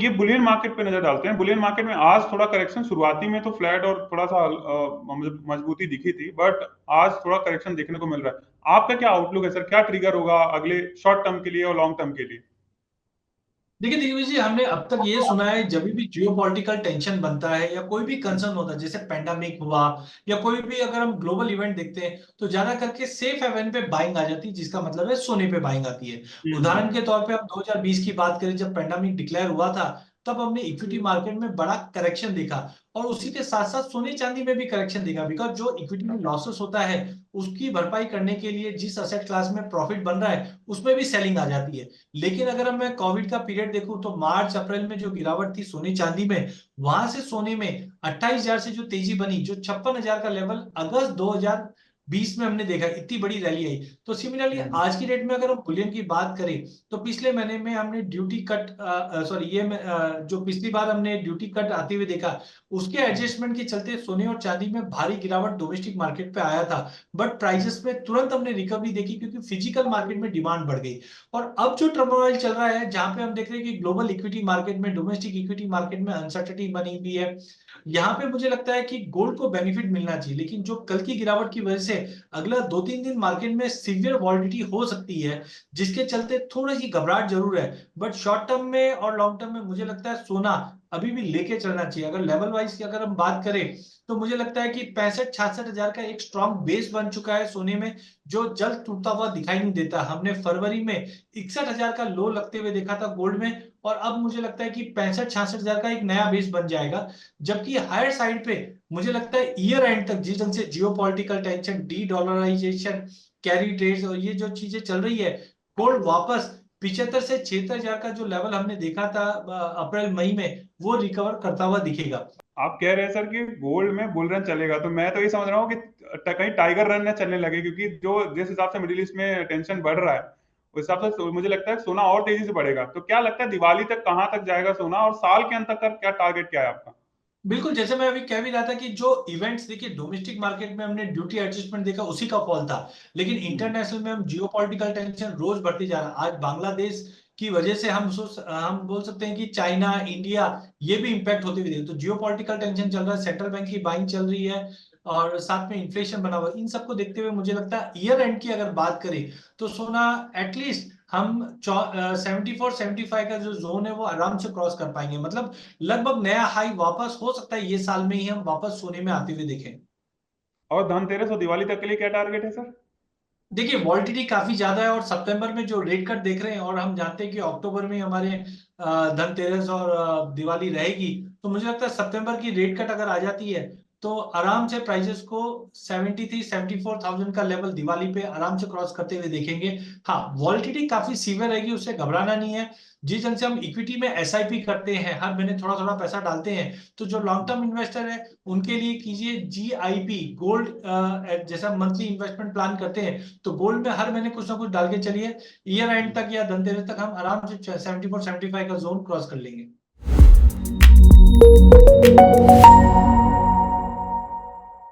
ये Boolean market पे नजर डालते हैं। बुलियन मार्केट में आज थोड़ा करेक्शन, शुरुआती में तो फ्लैट और थोड़ा सा मजबूती दिखी थी, बट आज थोड़ा करेक्शन देखने को मिल रहा है। आपका क्या आउटलुक है सर, क्या ट्रिगर होगा अगले शॉर्ट टर्म के लिए और लॉन्ग टर्म के लिए? देखिए दिग्विजय जी, हमने अब तक ये सुना है जब भी जियोपॉलिटिकल टेंशन बनता है या कोई भी कंसर्न होता है, जैसे पेंडेमिक हुआ या कोई भी अगर हम ग्लोबल इवेंट देखते हैं, तो ज्यादा करके सेफ हेवन पे बाइंग आ जाती है, जिसका मतलब है सोने पे बाइंग आती है। हम्म। उदाहरण के तौर पे हम 2020 की बात करें, जब पेंडेमिक डिक्लेयर हुआ था, तब हमने इक्विटी मार्केट में बड़ा करेक्शन देखा, और उसी के साथ साथ सोने चांदी में भी करेक्शन देखा। बिकॉज जो इक्विटी में लॉसेस होता है, उसकी भरपाई करने के लिए जिस असेट क्लास में प्रॉफिट बन रहा है, उसमें भी सेलिंग आ जाती है। लेकिन अगर मैं कोविड का पीरियड देखूं, तो मार्च अप्रैल में जो गिरावट थी सोने चांदी में, वहां से सोने में 28,000 से जो तेजी बनी, जो 56,000 का लेवल अगस्त 2020 में हमने देखा, इतनी बड़ी रैली आई। तो सिमिलरली हम्म। आज की डेट में अगर हम बुलियन की बात करें, तो पिछले महीने में हमने ड्यूटी कट, सॉरी ये जो पिछली बार हमने ड्यूटी कट आते हुए देखा, उसके एडजस्टमेंट के चलते सोने और चांदी में भारी गिरावट डोमेस्टिक मार्केट पे आया था। बट प्राइसेस में तुरंत हमने रिकवरी देखी, क्योंकि फिजिकल मार्केट में डिमांड बढ़ गई। और अब जो टर्मोइल चल रहा है, जहां पे हम देख रहे हैं कि ग्लोबल इक्विटी मार्केट में, डोमेस्टिक इक्विटी मार्केट में अनसर्टेनिटी बनी हुई है, यहाँ पे मुझे लगता है कि गोल्ड को बेनिफिट मिलना चाहिए। लेकिन जो कल की गिरावट की वजह से अगला 2-3 दिन मार्केट में सीवियर वॉलिडिटी हो सकती है, जिसके चलते थोड़ी सी घबराहट जरूर है। बट शॉर्ट टर्म में और लॉन्ग टर्म में मुझे लगता है सोना अभी भी लेके चलना चाहिए। अगर लेवल वाइज की अगर हम बात करें, तो मुझे लगता है कि 65-66 हजार का एक स्ट्रॉन्ग बेस बन चुका है सोने में, जो जल्द टूटता हुआ दिखाई नहीं देता। हमने फरवरी में 61,000 का लो लगते हुए देखा था गोल्ड में, और अब मुझे लगता है कि 65-66 हजार का एक नया बेस बन जाएगा। जबकि हायर साइड पे मुझे लगता है ईयर एंड तक, जिस ढंग से geopolitical tension, dedollarisation, carry trades और ये जो चीजें चल रही है, गोल्ड वापस 75 से 76 हजार का जो लेवल हमने देखा था अप्रैल मई में, वो रिकवर करता हुआ दिखेगा। आप कह रहे हैं सर कि गोल्ड में बुल रन चलेगा, तो मैं तो ये समझ रहा हूँ कि कहीं टाइगर रन न चलने लगे, क्योंकि जो जिस हिसाब से मिडिल ईस्ट में टेंशन बढ़ रहा है, उस हिसाब से मुझे लगता है सोना और तेजी से बढ़ेगा। तो क्या लगता है दिवाली तक कहाँ तक जाएगा सोना, और साल के अंत तक का क्या टारगेट क्या है आपका? बिल्कुल, जैसे मैं अभी कह भी रहा था कि जो इवेंट्स देखिए, डोमेस्टिक मार्केट में हमने ड्यूटी एडजस्टमेंट देखा, उसी का फॉल था। लेकिन हम्म। इंटरनेशनल में हम जियोपॉलिटिकल टेंशन रोज बढ़ती जा रहा है। आज बांग्लादेश की वजह से हम बोल सकते हैं कि चाइना, इंडिया, ये भी इंपैक्ट होते हुए देखे। तो जियोपॉलिटिकल टेंशन चल रहा है, सेंट्रल बैंक की बाइंग चल रही है, और साथ में इन्फ्लेशन बना हुआ है। इन सबको देखते हुए मुझे लगता है ईयर एंड की अगर बात करें, तो सोना एटलीस्ट हम 74-75 का जो जोन है, वो आराम से क्रॉस कर पाएंगे। मतलब लगभग नया हाई वापस हो सकता है ये साल में ही हम वापस सोने में आते हुए देखें। और धनतेरस और दिवाली तक के लिए क्या टारगेट है सर? देखिए वॉलिटिलिटी काफी ज्यादा है, और सितंबर में जो रेट कट देख रहे हैं, और हम जानते हैं कि अक्टूबर में हमारे धनतेरस और दिवाली रहेगी। तो मुझे लगता है सितंबर की रेट कट अगर आ जाती है, तो आराम से प्राइसेस को 73-74 थाउजेंड का लेवल दिवाली पे आराम से क्रॉस करते हुए देखेंगे। हाँ, वॉलिटिलिटी काफी सीवियर रहेगी, उससे घबराना नहीं है। जिस ढंग से हम इक्विटी में एसआईपी करते हैं, हर महीने थोड़ा थोड़ा पैसा डालते हैं, तो जो लॉन्ग टर्म इन्वेस्टर है, उनके लिए कीजिए जीआईपी गोल्ड, जैसा मंथली इन्वेस्टमेंट प्लान करते हैं, तो गोल्ड में हर महीने कुछ ना कुछ डाल के चलिए। ईयर एंड तक या धनतेरस तक हम आराम से 74-75 का जोन क्रॉस कर लेंगे।